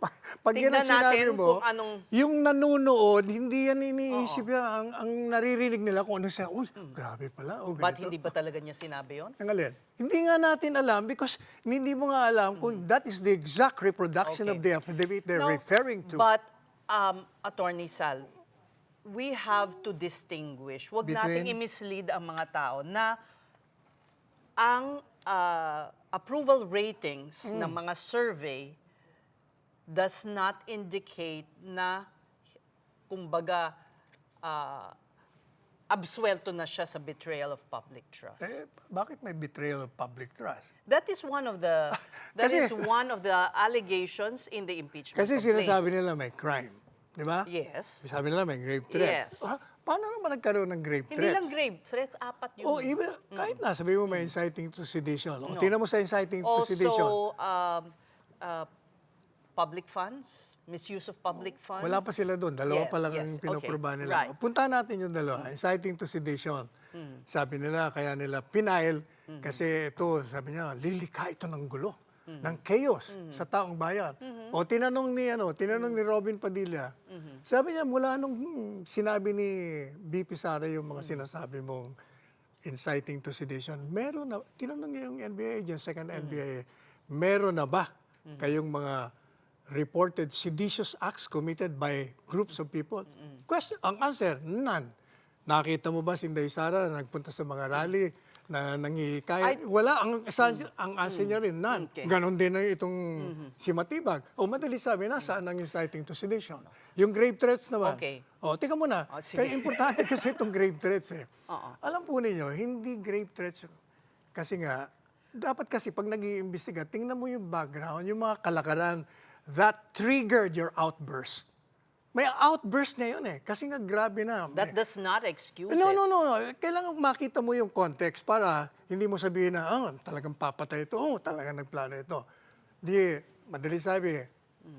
Pag yan Tignan ang sinabi natin mo, kung anong- yung nanunood, hindi yan iniisip yan. Ang naririnig nila kung ano siya, uy, grabe pala. Oh, But ganito. hindi ba talaga niya sinabi yon? Ang alin? Hindi nga natin alam because hindi mo nga alam kung that is the exact reproduction of Okay. the affidavit they're Now, referring to. But, Attorney Sal, we have to distinguish. Huwag nating Between? i-mislead ang mga tao na ang approval ratings ng mga survey does not indicate na, kumbaga, absuelto na siya sa betrayal of public trust. Bakit may betrayal of public trust? That is one of the Kasi- allegations in the impeachment Kasi complaint. sinasabi nila may crime. Di ba? Yes. Sabi nila may grave threats. Yes. Paano naman nagkaroon ng grave Hindi threats? lang grave threats, apat yun. O, even, kahit na, sabi mo may inciting to sedition. O, tingnan mo sa inciting to sedition. Also, public funds, misuse of public funds. Wala pa sila doon. Dalawa Yes, pa lang yes. ang pinoproba Okay, nila. right. Puntahan natin yung dalawa. Inciting to sedition. Sabi nila, kaya nila pinail kasi ito, sabi niya, lilikha ito ng gulo, ng chaos sa taong bayan. O tinanong ni Robin Padilla, sabi niya, mula nung sinabi ni BP Sara yung mga sinasabi mong inciting to sedition, meron na, tinanong niya yung NBI, yung second NBI, meron na ba kayong mga reported seditious acts committed by groups of people? Question, ang answer, none. Nakita mo ba si Inday Sara na nagpunta sa mga rally na nangihikay? Wala. Ang answer niya rin, none. Okay. Ganon din na itong si Matibag. O madali sabi, nasaan ang inciting to sedition? Yung grave threats naman. Okay. O, tika muna. Sige. Kaya importante kasi itong grave threats eh. Oo. Alam po ninyo, hindi grave threats. Kasi nga, dapat kasi pag nag-iimbestiga, tingnan mo yung background, yung mga kalakaran that triggered your outburst. May outburst na yun eh. Kasi nga grabe na. That does not excuse No. it. Kailangan makita mo yung context para hindi mo sabihin na, talagang papatay ito. Talagang nagplano ito. Di, madali sabi,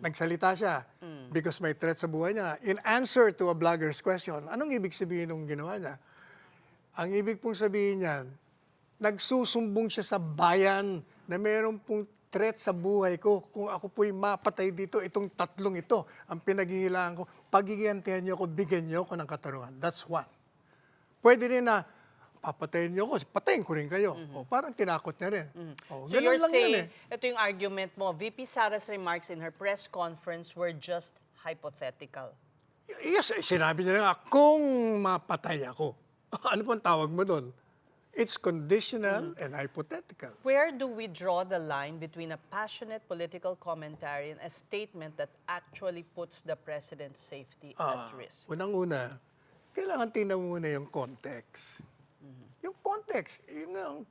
nagsalita siya because may threat sa buhay niya. In answer to a blogger's question, anong ibig sabihin ng ginawa niya? Ang ibig pong sabihin niyan, nagsusumbong siya sa bayan na mayroon pong threat sa buhay ko. Kung ako po'y mapatay dito, itong tatlong ito, ang pinaghihilaan ko, pagigantihan niyo ako, bigyan niyo ako ng katarungan. That's one. Pwede rin na, papatayin niyo ako, patayin ko rin kayo. O, parang tinakot niya rin. O, So ganun you're lang yan saying, ito yung argument mo, VP Sara's remarks in her press conference were just hypothetical. Yes, sinabi niya nga, kung mapatay ako. Ano pong tawag mo doon? It's conditional and hypothetical. Where do we draw the line between a passionate political commentary and a statement that actually puts the president's safety at risk? Unang-una, kailangan tingnan muna yung context. Yung context, yung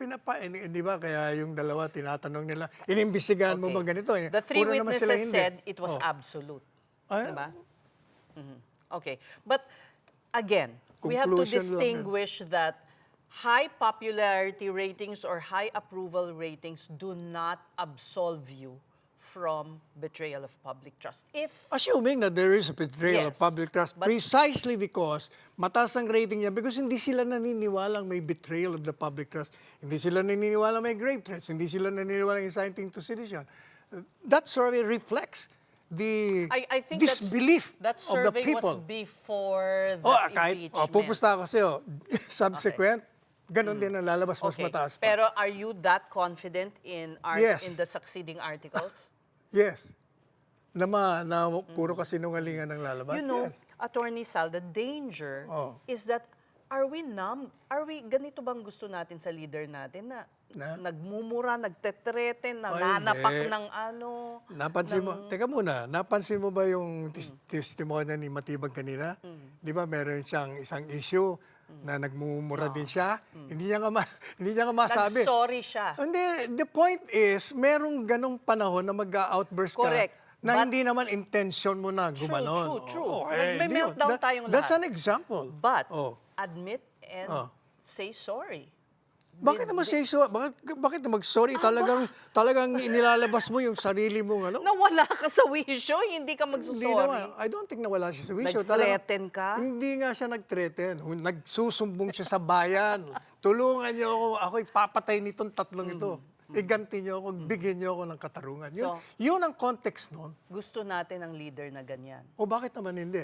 di ba? Kaya yung dalawa, tinatanong nila, inimbestigahan mo ba ganito? The three Puro naman sila witnesses hindi. said it was absolute. Ay, Diba? Okay. But again, we have to Conclusion lang yan. distinguish that high popularity ratings or high approval ratings do not absolve you from betrayal of public trust. If Assuming that there is a betrayal of Yes, public trust, but- precisely because mataas ang rating niya, because hindi sila naniniwalang may betrayal of the public trust, hindi sila naniniwalang may grave threats, hindi sila naniniwalang inciting to sedition. That survey reflects the I think disbelief that of the survey people. was before the Kahit, impeachment. pupusta ako sa'yo, subsequent, ganun din ang lalabas, mas Okay. mataas pa. Pero are you that confident in Yes. in the succeeding articles? Yes. Na puro kasinungalingan ang lalabas. You know, Yes. Attorney Sal, the danger is that are we numb? Are we, ganito bang gusto natin sa leader natin na nagmumura, nagtetreten, nananapak hindi. ng ano? Napansin mo, teka muna, napansin mo ba yung testimonya ni Matibag kanina? Di ba meron siyang isang issue na nagmumura din siya? Hindi niya nga masabi. Nag-sorry siya. Hindi, the point is, merong ganong panahon na mag-outburst ka. Correct. na hindi naman intention mo na gumanon. True. Eh, May di yun. meltdown tayong That's lahat. an example. But, Oh. admit and say sorry. Bakit naman say so? Bakit mag-sorry? Talagang inilalabas mo yung sarili mong ano? Nawala ka sa wisyo, hindi ka Hindi magsusorry. naman. I don't think nawala siya sa wisyo. Nag-threaten ka? Hindi nga siya nag-threaten. Nagsusumbong siya sa bayan. Tulungan niyo ako. Ako'y papatay nitong tatlong ito. Iganti niyo ako. Bigyan niyo ako ng katarungan. Yun ang context nun. Gusto natin ng leader na ganyan. O bakit naman hindi?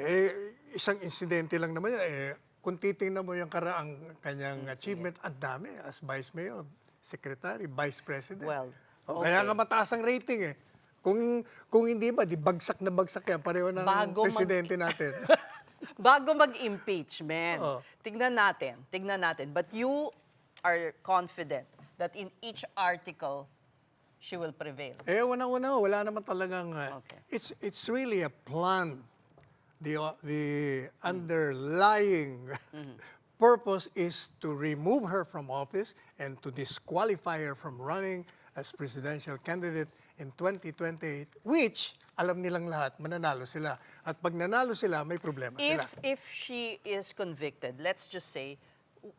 Isang insidente lang naman yan. Kung titingnan mo yung kanyang achievement, ang dami as Vice Mayor, Secretary, Vice President. Well, Kaya nga mataas ang rating eh. Kung hindi ba, di bagsak na bagsak yan. Pareho ng presidente natin. Bago mag-impeachment, Oo. tignan natin. But you are confident that in each article, she will prevail. Unang-una, wala naman talagang... Okay. It's really a plan. The underlying purpose is to remove her from office and to disqualify her from running as presidential candidate in 2028, which, alam nilang lahat, mananalo sila. At pag nanalo sila, may problema sila. If she is convicted, let's just say,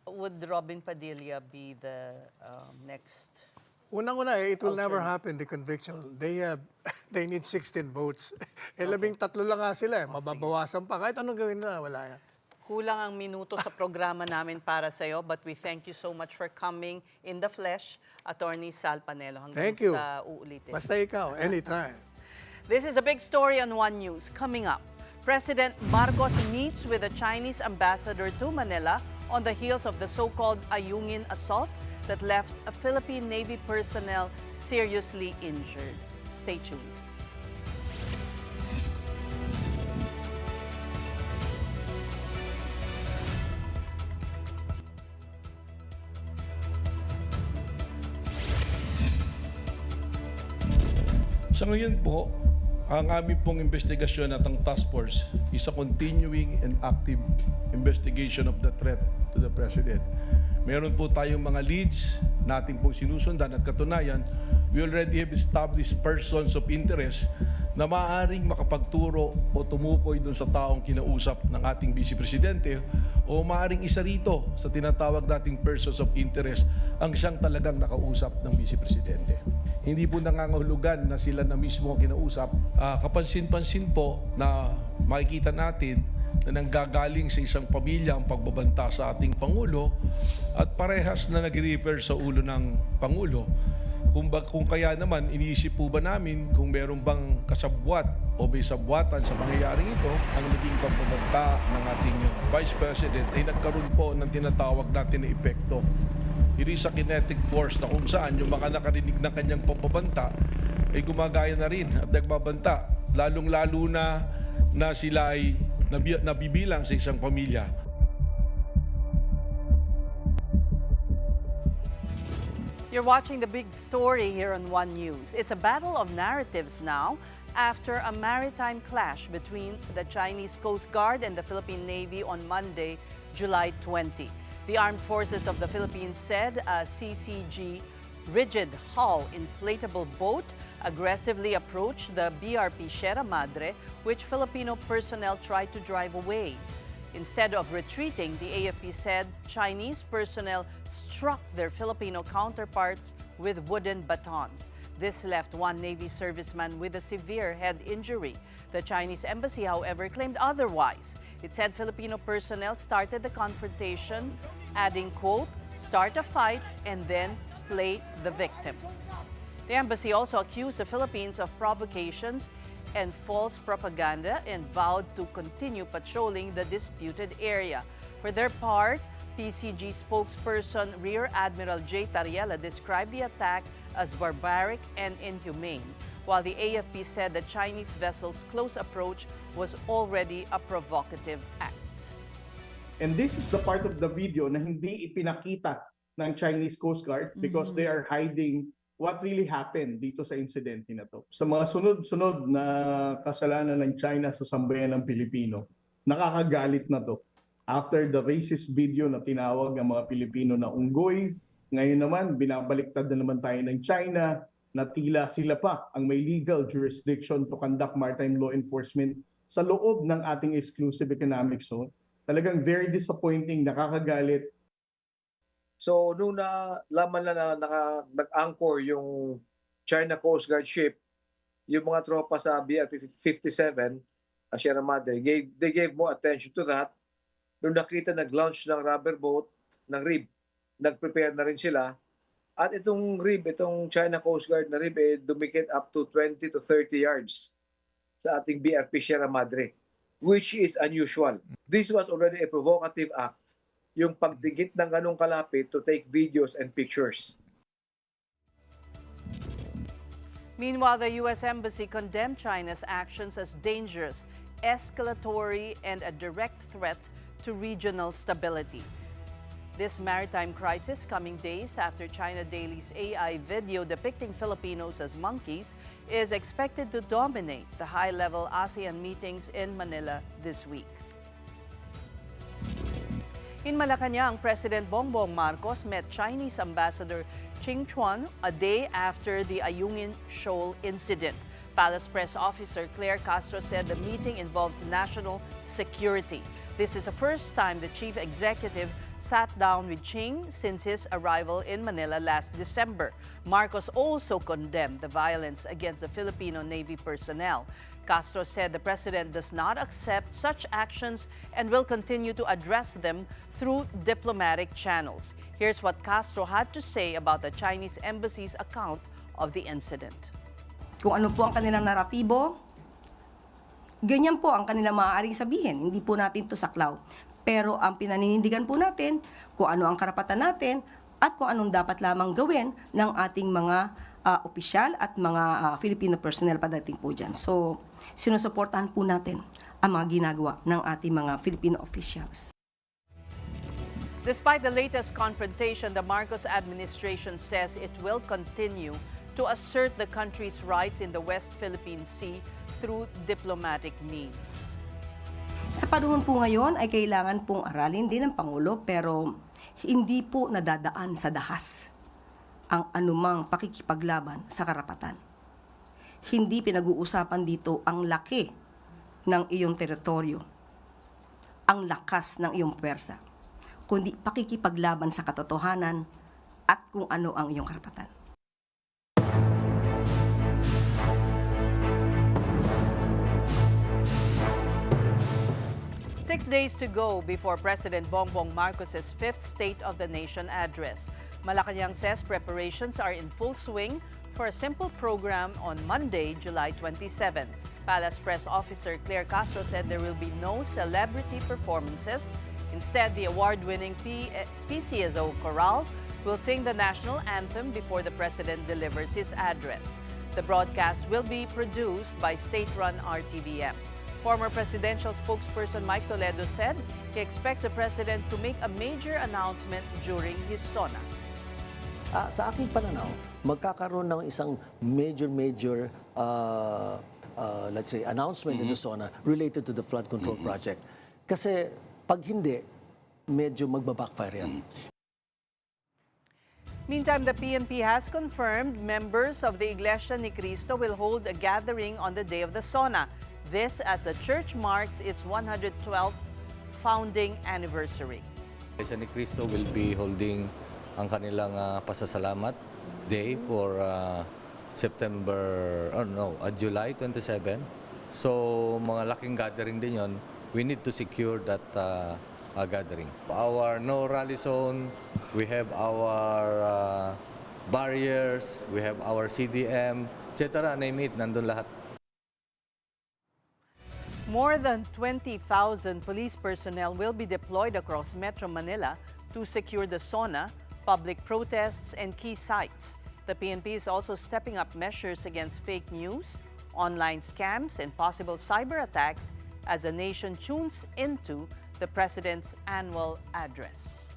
would Robin Padilla be the next? Unang-una, it will never happen, the conviction. They need 16 votes. 13 lang nga sila. Mababawasan pa. Kahit anong gawin nila, wala yan. Kulang ang minuto sa programa namin para sa'yo, but we thank you so much for coming in the flesh, Attorney Sal Panelo. Hanggang Thank you. sa uulitin. Basta ikaw, anytime. This is a big story on One News. Coming up, President Marcos meets with the Chinese ambassador to Manila on the heels of the so-called Ayungin assault that left a Philippine Navy personnel seriously injured. Stay tuned. Sa ngayon po, ang aming pong investigasyon at ang task force is a continuing and active investigation of the threat to the President. Meron po tayong mga leads natin pong sinusundan at katunayan, we already have established persons of interest na maaaring makapagturo o tumukoy doon sa taong kinausap ng ating Vice Presidente o maaaring isa rito sa tinatawag nating persons of interest ang siyang talagang nakausap ng Vice Presidente. Hindi po nangangahulugan na sila na mismo ang kinausap. Kapansin-pansin po na makikita natin na nanggagaling sa isang pamilya ang pagbabanta sa ating Pangulo at parehas na nag-refer sa ulo ng Pangulo. Kung kaya naman, iniisip po ba namin kung meron bang kasabwat o may sabwatan sa pangyayaring ito, ang naging pagbabanta ng ating Vice President ay nagkaroon po ng tinatawag natin na epekto. It is a kinetic force na kung saan yung mga nakarinig ng kanyang pagbabanta ay gumagaya na rin at nagbabanta, lalong-lalo na sila ay nabibilang sa isang pamilya. You're watching the big story here on One News. It's a battle of narratives now after a maritime clash between the Chinese Coast Guard and the Philippine Navy on Monday, July 20. The Armed Forces of the Philippines said a CCG rigid hull inflatable boat aggressively approached the BRP Sierra Madre, which Filipino personnel tried to drive away. Instead of retreating, the AFP said Chinese personnel struck their Filipino counterparts with wooden batons. This left one Navy serviceman with a severe head injury. The Chinese embassy, however, claimed otherwise. It said Filipino personnel started the confrontation, adding, quote, start a fight and then play the victim. The embassy also accused the Philippines of provocations and false propaganda and vowed to continue patrolling the disputed area. For their part, PCG spokesperson Rear Admiral J. Tariela described the attack as barbaric and inhumane, while the AFP said the Chinese vessel's close approach was already a provocative act. And this is the part of the video na hindi ipinakita ng Chinese Coast Guard because they are hiding what really happened dito sa insidente na to. Sa mga sunod-sunod na kasalanan ng China sa sambayan ng Pilipino, nakakagalit na to. After the racist video na tinawag ng mga Pilipino na unggoy, ngayon naman binabaliktad na naman tayo ng China na tila sila pa ang may legal jurisdiction to conduct maritime law enforcement sa loob ng ating exclusive economic zone. Talagang very disappointing, nakakagalit. So nung nalaman na nag-anchor yung China Coast Guard ship, yung mga tropa sa BR 57, Sierra Madre, they gave more attention to that. Nung nakita nag-launch ng rubber boat, ng RIB, nag-prepare na rin sila. At itong RIB, itong China Coast Guard na RIB, dumikit up to 20 to 30 yards sa ating BRP Sierra Madre, which is unusual. This was already a provocative act, yung pagdigit ng ganong kalapit to take videos and pictures. Meanwhile, the U.S. Embassy condemned China's actions as dangerous, escalatory, and a direct threat to regional stability. This maritime crisis coming days after China Daily's AI video depicting Filipinos as monkeys is expected to dominate the high-level ASEAN meetings in Manila this week. In Malacanang, President Bongbong Marcos met Chinese Ambassador Ching Chuan a day after the Ayungin Shoal incident. Palace Press Officer Claire Castro said the meeting involves national security. This is the first time the chief executive sat down with Ching since his arrival in Manila last December. Marcos also condemned the violence against the Filipino Navy personnel. Castro said the president does not accept such actions and will continue to address them through diplomatic channels. Here's what Castro had to say about the Chinese embassy's account of the incident. Kung ano po ang kanilang naratibo, ganyan po ang kanilang maaaring sabihin. Hindi po natin to saklaw. Pero ang pinaninindigan po natin, kung ano ang karapatan natin, at kung anong dapat lamang gawin ng ating mga opisyal at mga Filipino personnel pagdating po dyan. So, sinusuportahan po natin ang mga ginagawa ng ating mga Filipino officials. Despite the latest confrontation, the Marcos administration says it will continue to assert the country's rights in the West Philippine Sea through diplomatic means. Sa panahon po ngayon ay kailangan pong aralin din ng Pangulo pero hindi po nadadaan sa dahas ang anumang pakikipaglaban sa karapatan. Hindi pinag-uusapan dito ang laki ng iyong teritoryo, ang lakas ng iyong puwersa, kundi pakikipaglaban sa katotohanan at kung ano ang iyong karapatan. 6 days to go before President Bongbong Marcos's fifth State of the Nation address. Malacanang says preparations are in full swing for a simple program on Monday, July 27. Palace Press Officer Claire Castro said there will be no celebrity performances. Instead, the award-winning PCSO Chorale will sing the national anthem before the President delivers his address. The broadcast will be produced by state-run RTVM. Former presidential spokesperson Mike Toledo said he expects the president to make a major announcement during his SONA. Sa aking pananaw, magkakaroon ng isang major let's say announcement in the SONA related to the flood control project. Kasi pag hindi, medyo magbabackfire yan. Meantime, the PNP has confirmed members of the Iglesia Ni Cristo will hold a gathering on the day of the SONA. This as the church marks its 112th founding anniversary. Iglesia Ni Cristo will be holding ang kanilang pasasalamat day for July 27. So mga laking gathering din yon. We need to secure that gathering. Our no rally zone, we have our barriers, we have our CDM, etc. Name it, nandun lahat. More than 20,000 police personnel will be deployed across Metro Manila to secure the SONA, public protests, and key sites. The PNP is also stepping up measures against fake news, online scams, and possible cyber attacks as the nation tunes into the President's annual address.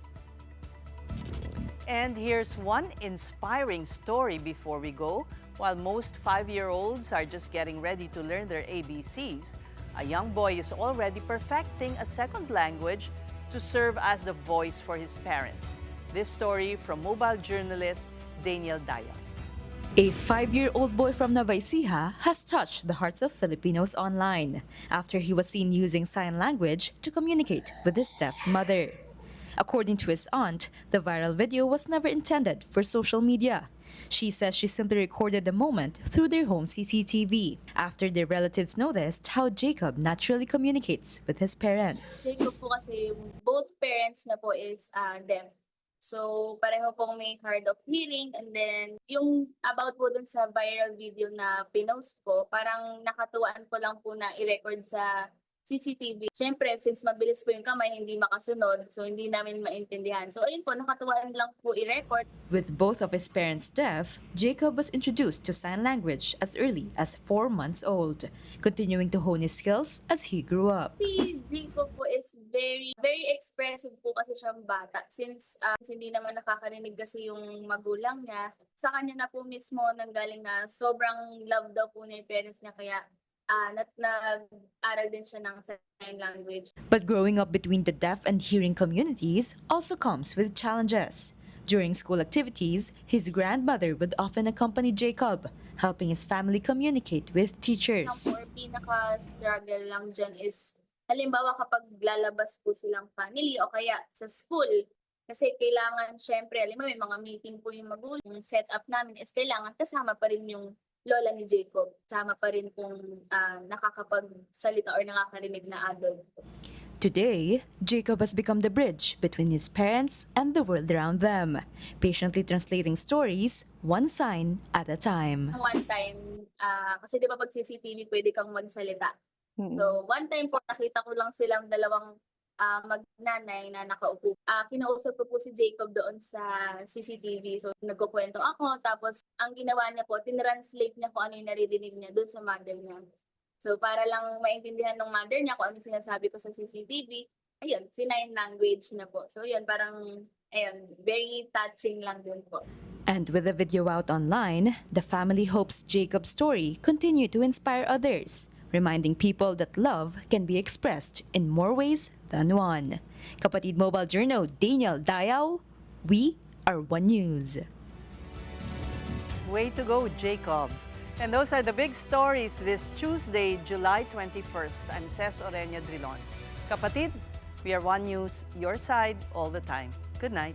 And here's one inspiring story before we go. While most 5-year-olds are just getting ready to learn their ABCs, a young boy is already perfecting a second language to serve as a voice for his parents. This story from mobile journalist Daniel Daya. A 5-year-old boy from Nueva Ecija has touched the hearts of Filipinos online after he was seen using sign language to communicate with his deaf mother. According to his aunt, the viral video was never intended for social media. She says she simply recorded the moment through their home CCTV after their relatives noticed how Jacob naturally communicates with his parents. Jacob po kasi both parents na po is deaf. So, pareho pong may hard of hearing, and then yung about po dun sa viral video na pinost ko, parang nakatuwaan ko lang po na i-record sa CCTV. Siyempre, since mabilis po yung kamay, hindi makasunod, so hindi namin maintindihan. So, ayun po, nakatuwaan lang po i-record. With both of his parents deaf, Jacob was introduced to sign language as early as 4 months old, continuing to hone his skills as he grew up. Si Jacob po is very expressive po kasi siyang bata. Since hindi naman nakakarinig kasi yung magulang niya, sa kanya na po mismo nanggaling na sobrang love daw po niya yung parents niya, kaya nag-aral din siya ng sign language. But growing up between the deaf and hearing communities also comes with challenges. During school activities, his grandmother would often accompany Jacob, helping his family communicate with teachers. Ang pinaka-struggle lang dyan is, halimbawa kapag lalabas po silang family o kaya sa school, kasi kailangan syempre, halimbawa may mga meeting po yung magulang, yung setup namin is kailangan kasama pa rin yung lola ni Jacob, sama pa rin pong nakakapagsalita or nakakarinig na adult. Today, Jacob has become the bridge between his parents and the world around them, patiently translating stories one sign at a time. One time, kasi di ba pag CCTV pwede kang magsalita. So one time po nakita ko lang silang dalawang magnanay na nakaupo. Kinausap ko po si Jacob doon sa CCTV. So nagkukwento ako, tapos ang ginawa niya po, tinranslate niya kung ano yung naririnig niya doon sa mother niya. So para lang maintindihan ng mother niya kung ano sinasabi ko sa CCTV, ayun, sinign language na po. So yun, parang, ayun, very touching lang din po. And with the video out online, the family hopes Jacob's story continue to inspire others, reminding people that love can be expressed in more ways than one. Kapatid Mobile Journal, Daniel Dayao, we are One News. Way to go, Jacob. And those are the big stories this Tuesday, July 21st. I'm Ces Orenia Drilon. Kapatid, we are One News, your side all the time. Good night.